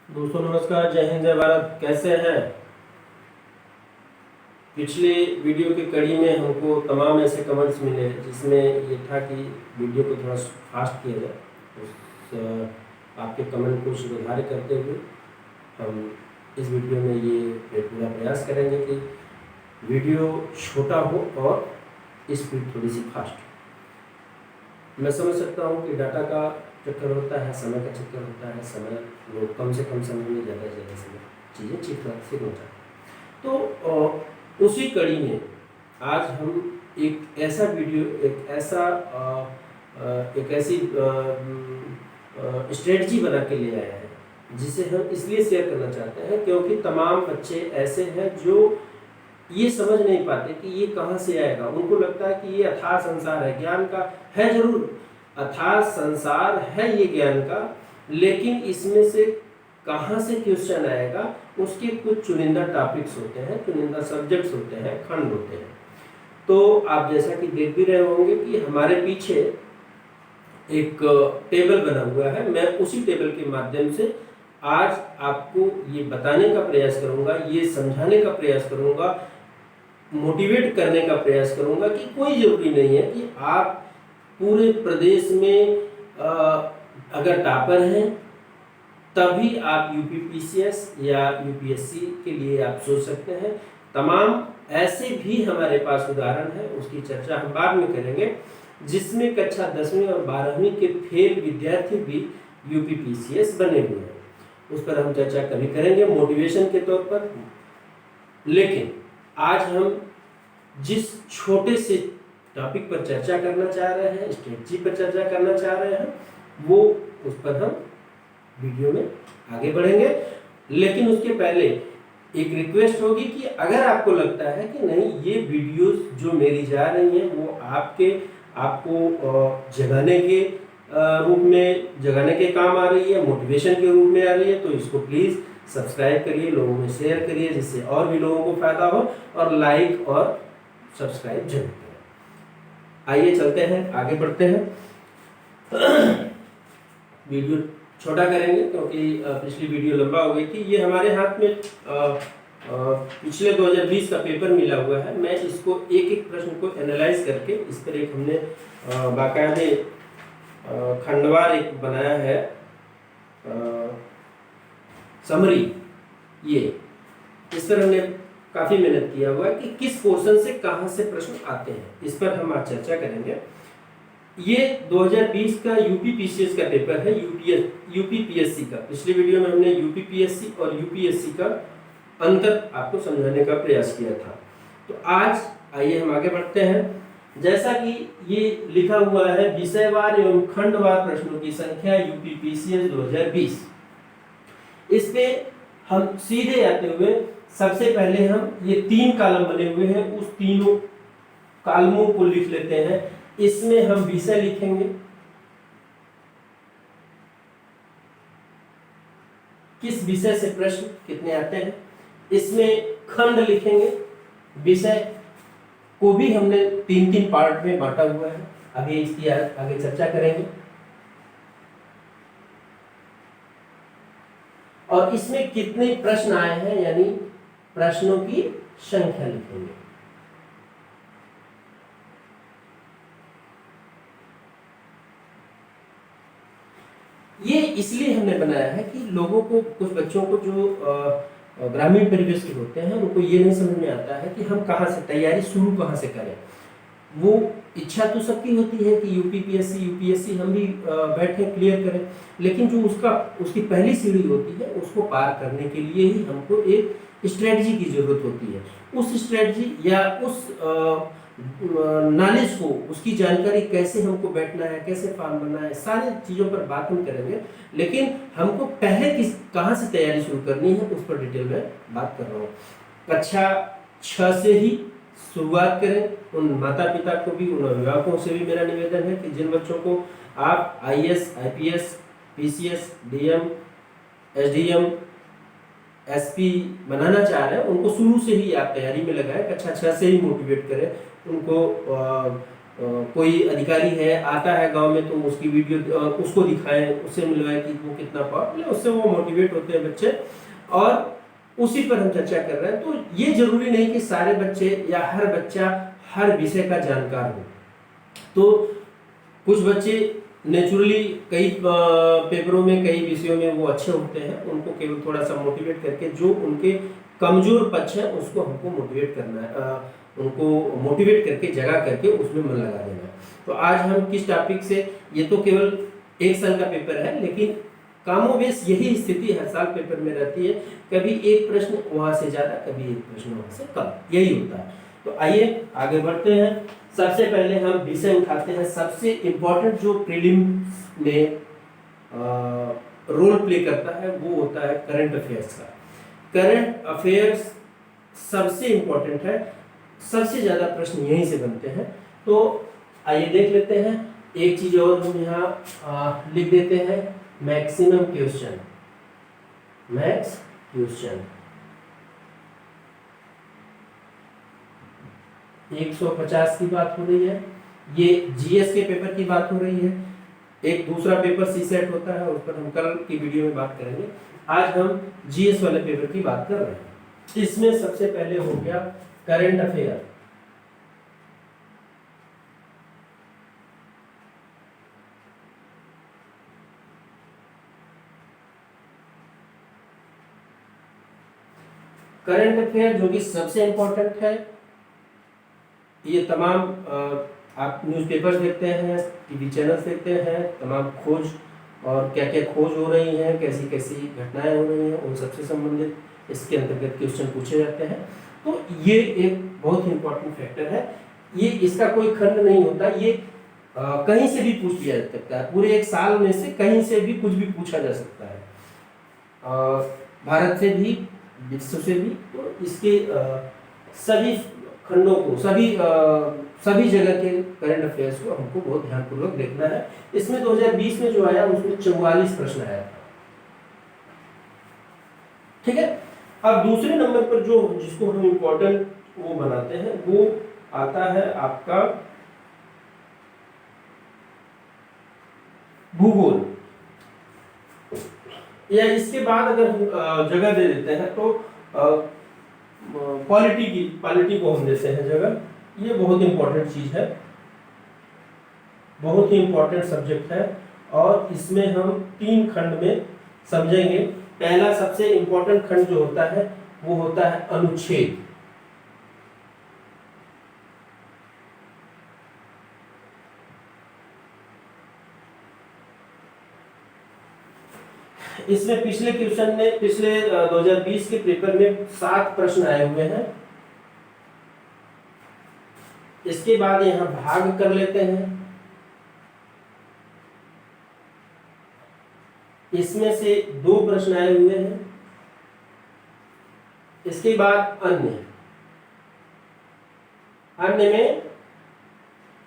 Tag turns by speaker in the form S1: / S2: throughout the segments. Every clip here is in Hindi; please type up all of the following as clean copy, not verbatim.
S1: दोस्तों नमस्कार, जय हिंद जय भारत। कैसे हैं? पिछले वीडियो की कड़ी में हमको तमाम ऐसे कमेंट्स मिले जिसमें ये था कि वीडियो को थोड़ा फास्ट किया जाए। आपके कमेंट को सुधार करते हुए हम इस वीडियो में ये पूरा प्रयास करेंगे कि वीडियो छोटा हो और स्पीड थोड़ी सी फास्ट हो। मैं समझ सकता हूँ कि डाटा का चक्कर होता है, समय का चक्कर होता है, समय लोग कम से कम समय में ज़्यादा से ज़्यादा समय चीज़ें ठीक से पहुँचाते हैं। तो उसी कड़ी में आज हम एक ऐसा वीडियो, एक ऐसी स्ट्रेटजी बना के ले आए हैं जिसे हम इसलिए शेयर करना चाहते हैं क्योंकि तमाम बच्चे ऐसे हैं जो ये समझ नहीं पाते कि ये कहाँ से आएगा। उनको लगता है कि ये अथाह संसार है, ज्ञान का है, जरूर अथाह संसार है ये ज्ञान का, लेकिन इसमें से कहाँ से क्वेश्चन आएगा उसके कुछ चुनिंदा टॉपिक्स होते हैं, चुनिंदा सब्जेक्ट्स होते हैं, खंड होते हैं। तो आप जैसा कि देख भी रहे होंगे कि हमारे पीछे एक टेबल बना हुआ है। मैं उसी टेबल के माध्यम से आज आपको ये बताने का प्रयास करूंगा, ये समझाने का प्रयास करूंगा, मोटिवेट करने का प्रयास करूंगा कि कोई जरूरी नहीं है कि आप पूरे प्रदेश में अगर टॉपर हैं तभी आप यूपीपीसीएस या यूपीएससी के लिए आप सोच सकते हैं। तमाम ऐसे भी हमारे पास उदाहरण है, उसकी चर्चा हम बाद में करेंगे, जिसमें कक्षा 10वीं और 12वीं के फेल विद्यार्थी भी यूपीपीसीएस बने हुए हैं। उस पर हम चर्चा कभी करेंगे मोटिवेशन के तौर पर। लेकिन आज हम जिस छोटे से टॉपिक पर चर्चा करना चाह रहे हैं, स्ट्रेटजी पर चर्चा करना चाह रहे हैं, वो उस पर हम वीडियो में आगे बढ़ेंगे। लेकिन उसके पहले एक रिक्वेस्ट होगी कि अगर आपको लगता है कि नहीं ये वीडियोस जो मेरी जा रही हैं वो आपको जगाने के रूप में, जगाने के काम आ रही है, मोटिवेशन के रूप में आ रही है, तो इसको प्लीज़ सब्सक्राइब करिए, लोगों में शेयर करिए जिससे और भी लोगों को फायदा हो, और लाइक और सब्सक्राइब जरूर करें। आइए चलते हैं, आगे बढ़ते हैं। वीडियो छोटा करेंगे क्योंकि पिछली वीडियो लंबा हो गई थी। ये हमारे हाथ में पिछले 2020 का पेपर मिला हुआ है। मैं इसको एक एक प्रश्न को एनालाइज करके इस पर एक हमने बाकायदे खंडवार एक बनाया है, समरी। ये इस पर हमने काफी मेहनत किया हुआ है कि किस पोर्शन से कहां से प्रश्न आते हैं, इस पर हम आज चर्चा करेंगे। ये 2020 का यूपीपीसीएस का पेपर है, यूपीपीएससी का। पिछली वीडियो में हमने यूपीपीएससी और यूपीएससी का अंतर आपको समझाने का प्रयास किया था। तो आज आइए हम आगे बढ़ते हैं। जैसा कि ये लिखा हुआ है, विषयवार एवं खंडवार प्रश्नों की संख्या यूपीपीसीएस 2020। इस पे हम सीधे आते हुए सबसे पहले हम ये 3 कॉलम बने हुए हैं, उस तीनों कॉलमों को लिख लेते हैं। इसमें हम विषय लिखेंगे, किस विषय से प्रश्न कितने आते हैं। इसमें खंड लिखेंगे, विषय को भी हमने 3-3 पार्ट में बांटा हुआ है, अभी इसकी आगे चर्चा करेंगे। और इसमें कितने प्रश्न आए हैं यानी प्रश्नों की संख्या लिखेंगे। ये इसलिए हमने बनाया है कि लोगों को, कुछ बच्चों को जो ग्रामीण परिवेश के होते हैं, उनको ये नहीं समझ में आता है कि हम कहाँ से तैयारी शुरू कहाँ से करें। वो इच्छा तो सबकी होती है कि यूपीपीएससी यूपीएससी हम भी बैठे क्लियर करें, लेकिन जो उसकी पहली सीढ़ी होती है उसको पार करने के लिए ही हमको एक स्ट्रेटजी की जरूरत होती है। उस स्ट्रेटजी या उस नॉलेज को, उसकी जानकारी, कैसे हमको बैठना है, कैसे फॉर्म बनना है, सारी चीज़ों पर बात हम करेंगे। लेकिन हमको पहले कहाँ से तैयारी शुरू करनी है उस पर डिटेल में बात कर रहा हूँ। कक्षा 6 से ही शुरुआत करें। उन माता पिता को भी, उन अभिभावकों से भी मेरा निवेदन है कि जिन बच्चों को आप IAS, IPS, PCS, DM, SDM, SP बनाना चाह रहे हैं, उनको शुरू से ही आप तैयारी में लगाएं। कक्षा 6 से ही मोटिवेट करें उनको। कोई अधिकारी है आता है गांव में, तो उसकी वीडियो उसको दिखाएं, उससे मिलवाएं कि वो कितना पावरफुल है, उससे वो मोटिवेट होते हैं बच्चे। और उसी पर हम चर्चा कर रहे हैं। तो ये जरूरी नहीं कि सारे बच्चे या हर बच्चा हर विषय का जानकार हो। तो कुछ बच्चे नेचुरली कई पेपरों में, कई विषयों में वो अच्छे होते हैं, उनको केवल थोड़ा सा मोटिवेट करके जो उनके कमजोर पक्ष है उसको हमको मोटिवेट करना है, उनको मोटिवेट करके जगा करके उसमें मन लगा देना है। तो आज हम किस टॉपिक से, ये तो केवल एक साल का पेपर है, लेकिन कामोवेश यही स्थिति हर साल पेपर में रहती है। कभी एक प्रश्न वहां से ज्यादा, कभी एक प्रश्न वहां से कम, यही होता है। तो आइए आगे बढ़ते हैं। सबसे पहले हम विषय उठाते हैं, सबसे इंपॉर्टेंट जो प्रीलिम्स में रोल प्ले करता है वो होता है करंट अफेयर्स का। करंट अफेयर्स सबसे इंपॉर्टेंट है, सबसे ज्यादा प्रश्न यहीं से बनते हैं। तो आइए देख लेते हैं। एक चीज और हम यहाँ लिख देते हैं, मैक्सिमम क्वेश्चन, मैक्स क्वेश्चन 150 की बात हो रही है। ये जीएस के पेपर की बात हो रही है। एक दूसरा पेपर सी सेट होता है, उस पर हम कल की वीडियो में बात करेंगे। आज हम जीएस वाले पेपर की बात कर रहे हैं। इसमें सबसे पहले हो गया करंट अफेयर। करंट अफेयर जो कि सबसे इंपॉर्टेंट है, ये तमाम आप न्यूज़पेपर्स देखते हैं, टीवी चैनल्स देखते हैं, तमाम खोज और क्या क्या खोज हो रही हैं, कैसी कैसी घटनाएं हो रही हैं, उन सबसे संबंधित इसके अंतर्गत क्वेश्चन पूछे जाते हैं। तो ये एक बहुत ही इंपॉर्टेंट फैक्टर है। ये इसका कोई खंड नहीं होता, ये कहीं से भी पूछ लिया जा सकता है। पूरे एक साल में से कहीं से भी कुछ भी पूछा जा सकता है, भारत से भी, विश्व से भी। तो इसके सभी खंडों को, सभी जगह के करंट अफेयर्स को हमको बहुत ध्यानपूर्वक देखना है। इसमें 2020 में जो आया उसमें 44 प्रश्न आया था। ठीक है। अब दूसरे नंबर पर जो, जिसको हम इम्पोर्टेंट वो बनाते हैं, वो आता है आपका भूगोल। या इसके बाद अगर हम जगह दे देते हैं तो पॉलिटी को हम देते हैं जगह। ये बहुत इंपॉर्टेंट चीज है, बहुत ही इंपॉर्टेंट सब्जेक्ट है, और इसमें हम 3 खंड में समझेंगे। पहला सबसे इंपॉर्टेंट खंड जो होता है वो होता है अनुच्छेद। इसमें पिछले 2020 के पेपर में 7 प्रश्न आए हुए हैं। इसके बाद यहां भाग कर लेते हैं। इसमें से 2 प्रश्न आए हुए हैं। इसके बाद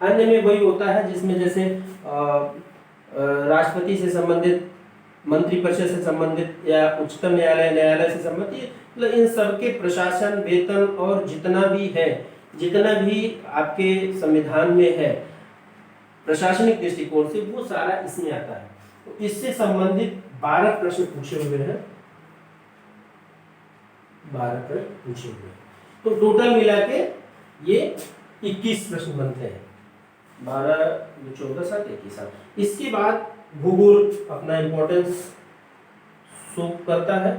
S1: अन्य में वही होता है जिसमें जैसे राष्ट्रपति से संबंधित, मंत्रिपरिषद से संबंधित, या उच्चतम न्यायालय से संबंधित, मतलब इन सबके प्रशासन, वेतन और जितना भी आपके संविधान में है प्रशासनिक दृष्टिकोण से, वो सारा इसमें आता है। तो इससे संबंधित 12 प्रश्न पूछे हुए हैं, 12 प्रश्न पूछे हुए हैं। तो टोटल मिला के ये 21 प्रश्न बनते हैं। 12 14 7 21 7। इसके बाद भूगोल अपना इंपॉर्टेंस शो करता है।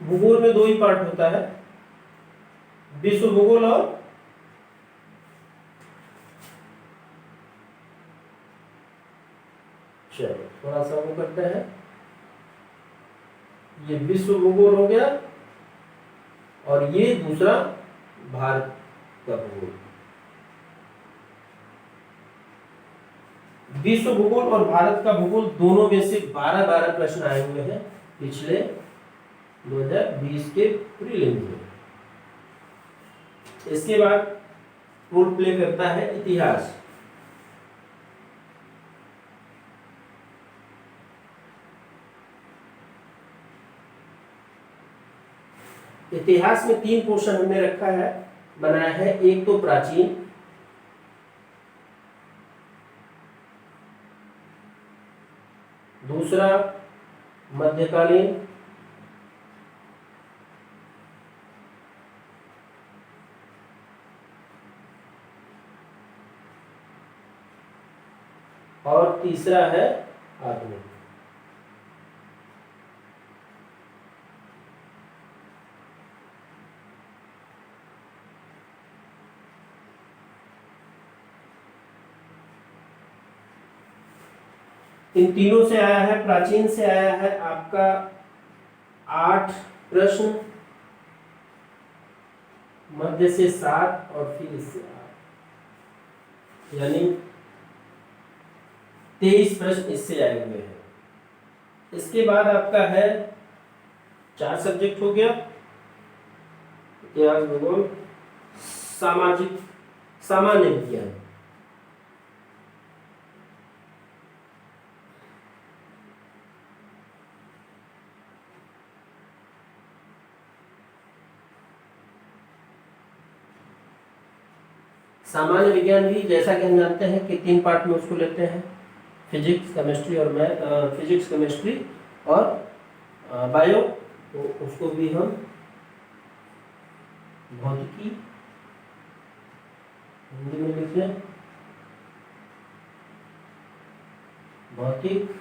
S1: भूगोल में 2 ही पार्ट होता है, विश्व भूगोल और चलो थोड़ा सा वो करते हैं। ये विश्व भूगोल हो गया, और ये दूसरा भारत का भूगोल। विश्व भूगोल और भारत का भूगोल दोनों में से 12 प्रश्न आए हुए हैं पिछले 2020 के प्रीलिम्स में। इसके बाद रोल प्ले करता है इतिहास। इतिहास में 3 पोर्शन हमने रखा है, बनाया है। एक तो प्राचीन, दूसरा मध्यकालीन, और तीसरा है आधुनिक। इन तीनों से आया है, प्राचीन से आया है आपका 8 प्रश्न, मध्य से 7 और फिर इससे 8, यानी 23 प्रश्न इससे आए हुए हैं। इसके बाद आपका है 4 सब्जेक्ट हो गया, इतिहास, भूगोल, सामाजिक, सामान्य विज्ञान। सामान्य विज्ञान भी जैसा कि हम जानते हैं कि 3 पार्ट में उसको लेते हैं, फिजिक्स, केमिस्ट्री और फिजिक्स, केमिस्ट्री और बायो। तो उसको भी हम भौतिकी हिंदी में लिखते हैं, भौतिक,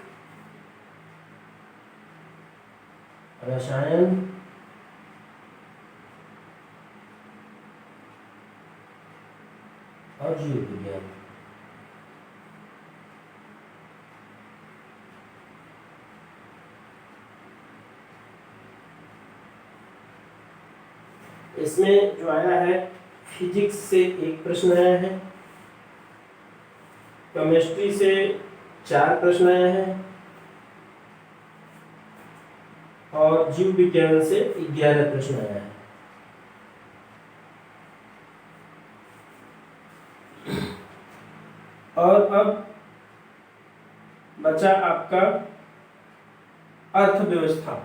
S1: रसायन और जीव विज्ञान। इसमें जो आया है, फिजिक्स से 1 प्रश्न आया है, केमिस्ट्री से 4 प्रश्न आया है और जीव विज्ञान से 11 प्रश्न आया है। और अब बचा आपका अर्थव्यवस्था।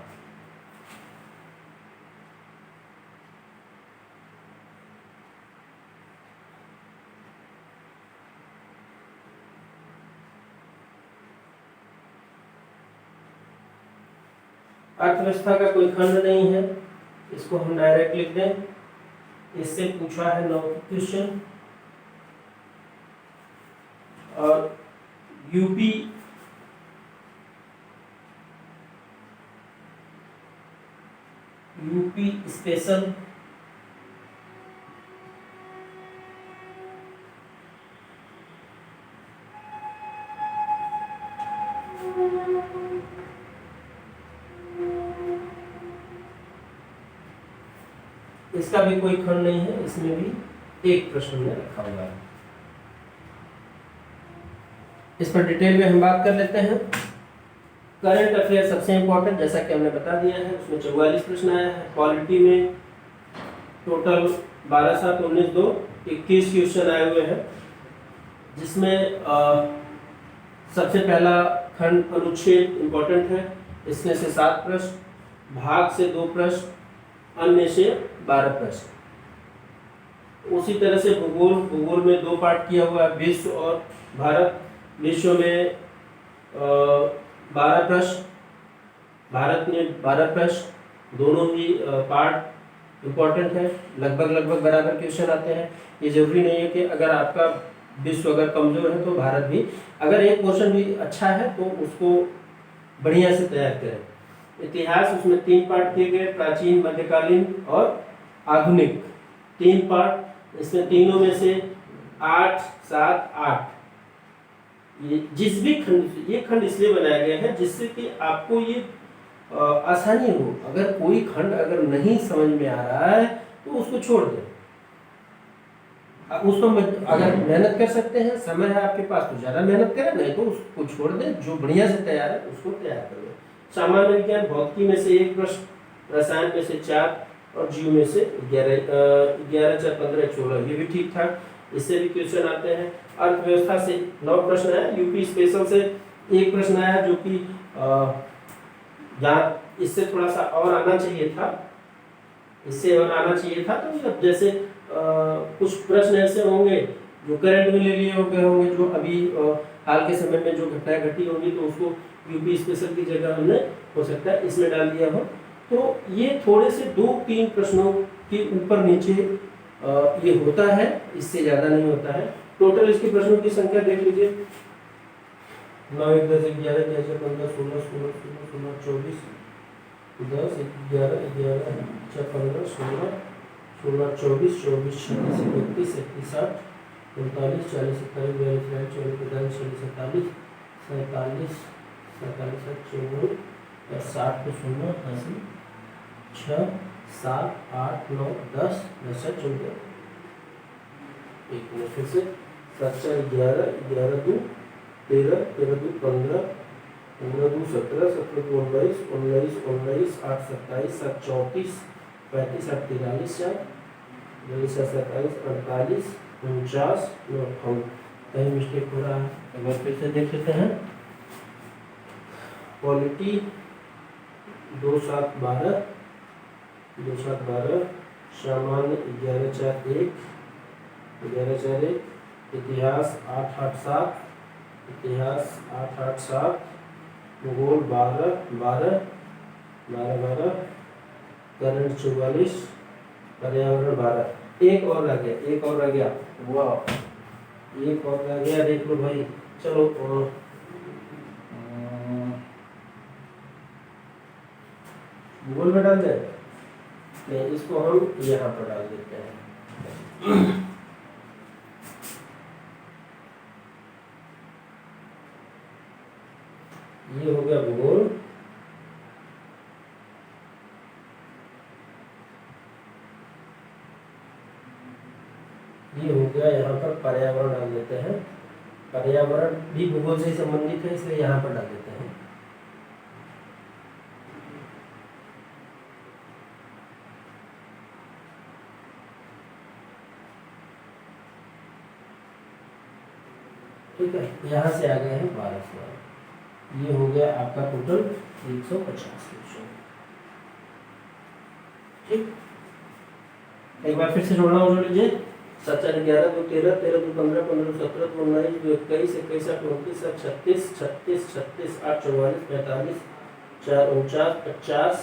S1: अर्थव्यवस्था का कोई खंड नहीं है, इसको हम डायरेक्ट लिख दें। इससे पूछा है 9 क्वेश्चन और यूपी स्पेशल इसका भी कोई खंड नहीं है, इसमें भी 1 प्रश्न में रखा हुआ है। इस पर डिटेल में हम बात कर लेते हैं। करंट अफेयर सबसे इंपॉर्टेंट, जैसा कि हमने बता दिया है, उसमें 44 प्रश्न आया है। पॉलिटी में टोटल 12 7 19 2 21 क्वेश्चन आए हुए हैं, जिसमें सबसे पहला खंड अनुच्छेद इंपॉर्टेंट है, इसमें से 7 प्रश्न, भाग से 2 प्रश्न, अन्य से 12 प्रश्न। उसी तरह से भूगोल में 2 पार्ट किया हुआ है, विश्व और भारत। विश्व में 12 प्रश्न, भारत में 12 प्रश्न, दोनों ही पार्ट इंपॉर्टेंट है, लगभग बराबर क्वेश्चन आते हैं। ये जरूरी नहीं है कि अगर आपका विश्व अगर कमजोर है तो भारत भी, अगर एक क्वेश्चन भी अच्छा है तो उसको बढ़िया से तैयार करें। इतिहास, उसमें 3 पार्ट किए गए, प्राचीन, मध्यकालीन और आधुनिक, 3 पार्ट। इसमें तीनों में से 8 7 8, ये जिस भी खंड, ये खंड इसलिए बनाया गया है जिससे कि आपको ये आसानी हो। अगर कोई खंड अगर नहीं समझ में आ रहा है तो उसको छोड़ दें, उसको अगर मेहनत कर सकते हैं, समय है आपके पास तो ज़्यादा मेहनत करें, नहीं तो उसको छोड़ दें। जो बढ़िया से तैयार है उसको तैयार करें। सामान्य विज्ञान, भौतिकी में से 1 प्रश्न, रसायन में से 4 और जीव में से 11 4 15 16, ये भी ठीक ठाक, इससे भी क्वेश्चन आते हैं। अर्थव्यवस्था से 9 प्रश्न है, यूपी स्पेशल से 1 प्रश्न आया, जो कि यहाँ इससे थोड़ा सा और आना चाहिए था, इससे और आना चाहिए था। तो अब जैसे कुछ प्रश्न ऐसे होंगे जो करंट में ले लिए होंगे, जो अभी हाल के समय में जो घटनाएं घटी होंगी, तो उसको यूपी स्पेशल की जगह हमने हो सकता है इसमें डाल दिया हो। तो ये थोड़े से 2-3 प्रश्नों के ऊपर नीचे ये होता है, इससे ज़्यादा नहीं होता है। टोटल इसके प्रश्नों की संख्या देख लीजिए, 9, 1, 10, 11, 13, 15, 16, 16, 16, 16, 24, 10, 11, 11, 15, 16, 16, 24, 24, 26, 31, 31, 60, 39, 40, 41, 42, 43, 44, 45, 46, 47, 48, 60 को 0, 80, 6, 7, 8, 9, 10, 10, 14, एक मिनट फिर से, 7, 4, 11, 11, 2, 13, 13, 2, 15, 15, 2, 17, 17, 2, 19, 19, 19, 8, 27, 7, 34, 35, 8, 43, 4, 42, 27, 48, 49, 58, कहीं मिस्टेक हो रहा है, एक बार फिर से देख लेते हैं। क्वालिटी 2, 7, 12, 2, 7, 12, सामान्य 11, 4, 1, 11, 4, 1, इतिहास 8, 8, 7, इतिहास 8, 8, 7, भूगोल 12, 12, 12, 12, करंट 44, पर्यावरण 12। एक और रह गया, एक और रह गया, वाह, एक और रह गया, देख लो भाई। चलो भूगोल में डाल दे, नहीं, इसको हम यहाँ पर डाल देते हैं। ये हो गया भूगोल, ये हो गया, यहाँ पर पर्यावरण डाल देते हैं। पर्यावरण भी भूगोल से संबंधित है, इसलिए यहाँ पर डाल देते हैं। ठीक है, यहाँ से आ गए हैं 12 सवाल। ये हो गया आपका टोटल 150 क्वेश्चन। ठीक, एक बार फिर से जोड़ना हो जोड़ लीजिए। 7, 4, 11, 2, 13, 13, 2, 15, 15, 17, 2, 19, 2, 21, 21, 28, 29, 36, 36, 8, 44, 45, 4, 49, 50,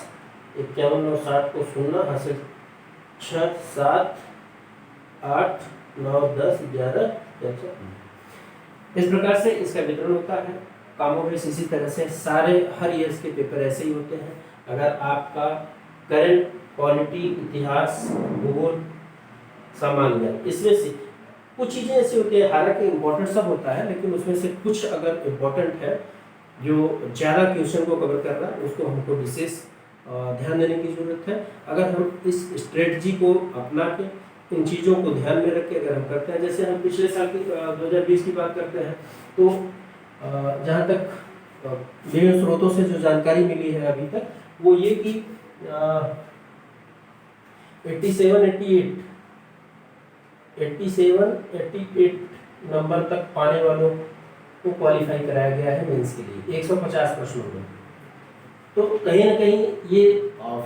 S1: 51 और 60 को 0 हासिल, 6, 7, 8, 9, 10, 11, 12। इस प्रकार से इसका वितरण होता है। कमोबेश इसी तरह से सारे हर ईयर्स के पेपर ऐसे ही होते हैं। अगर आपका करंट, पॉलिटी, इतिहास, भूगोल, सामान्य, इसमें से कुछ चीज़ें ऐसी होती है, हालांकि इम्पोर्टेंट सब होता है, लेकिन उसमें से कुछ अगर इम्पोर्टेंट है जो ज़्यादा क्वेश्चन को कवर कर रहा है, उसको हमको विशेष ध्यान देने की ज़रूरत है। अगर हम इस स्ट्रेटजी को अपना के इन चीज़ों को ध्यान में रख के अगर हम करते हैं, जैसे हम पिछले साल की 2020 की बात करते हैं, तो जहाँ तक विभिन्न स्रोतों से जो जानकारी मिली है अभी तक, वो ये कि 87, 88 नंबर तक पाने वालों को क्वालिफाई कराया गया है मेंस के लिए 150 प्रश्नों में। तो कहीं ना कहीं ये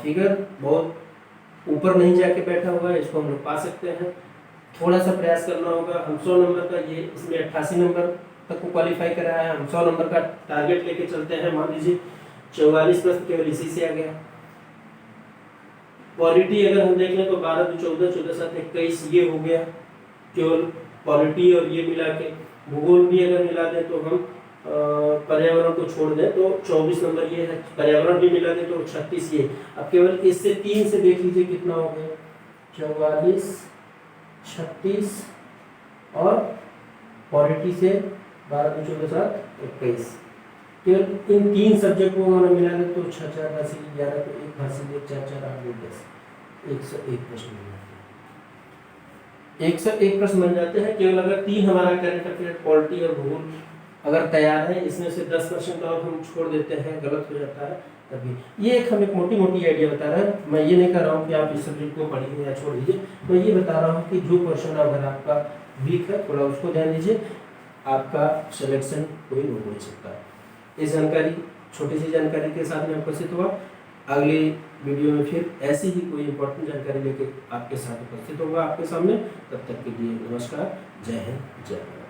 S1: फिगर बहुत ऊपर नहीं जाके बैठा हुआ है, इसको हम लोग पा सकते हैं। थोड़ा सा प्रयास करना होगा। हम 100 नंबर का, ये इसमें 88 नंबर तक को क्वालिफाई कराया है, हम 100 नंबर का टारगेट लेके चलते हैं। मान लीजिए 44 प्रश्न केवल इसी से आ गया। पॉलिटी अगर हम देख लें तो 12, 14, 14, 7, 21 ये हो गया केवल पॉलिटी, और ये मिला के भूगोल भी अगर मिला दें तो हम पर्यावरण को छोड़ दें तो 24 नंबर ये है, पर्यावरण भी मिला दें तो 36 ये। अब केवल इससे 3 से देख लीजिए कितना हो गया, 44, 36 और पॉलिटी से 12, 14, 7, 21। केवल इन 3 सब्जेक्ट को उन्होंने मिला दें तो 6, 4, 10, 11 तो 1 हासिल, 1, 4, 4, 8, 10, 101 प्रश्न मिल जाते हैं। 101 प्रश्न मिल जाते हैं केवल अगर 3 हमारा करंट अफेयर, पॉलिटी और भूगोल अगर तैयार है। इसमें से 10% और हम छोड़ देते हैं, गलत हो जाता है तभी। ये हम एक मोटी मोटी आइडिया बता रहे हैं। मैं ये नहीं कर रहा हूँ कि आप इस सब्जेक्ट को पढ़िए या छोड़ दीजिए, मैं ये बता रहा हूँ कि जो क्वेश्चन अगर आपका वीक है थोड़ा उसको ध्यान दीजिए, आपका सिलेक्शन कोई नहीं हो सकता है। इस जानकारी, छोटी सी जानकारी के साथ में उपस्थित हुआ। अगले वीडियो में फिर ऐसी ही कोई इंपॉर्टेंट जानकारी लेके आपके साथ उपस्थित होगा आपके सामने। तब तक के लिए नमस्कार, जय हिंद, जय भारत।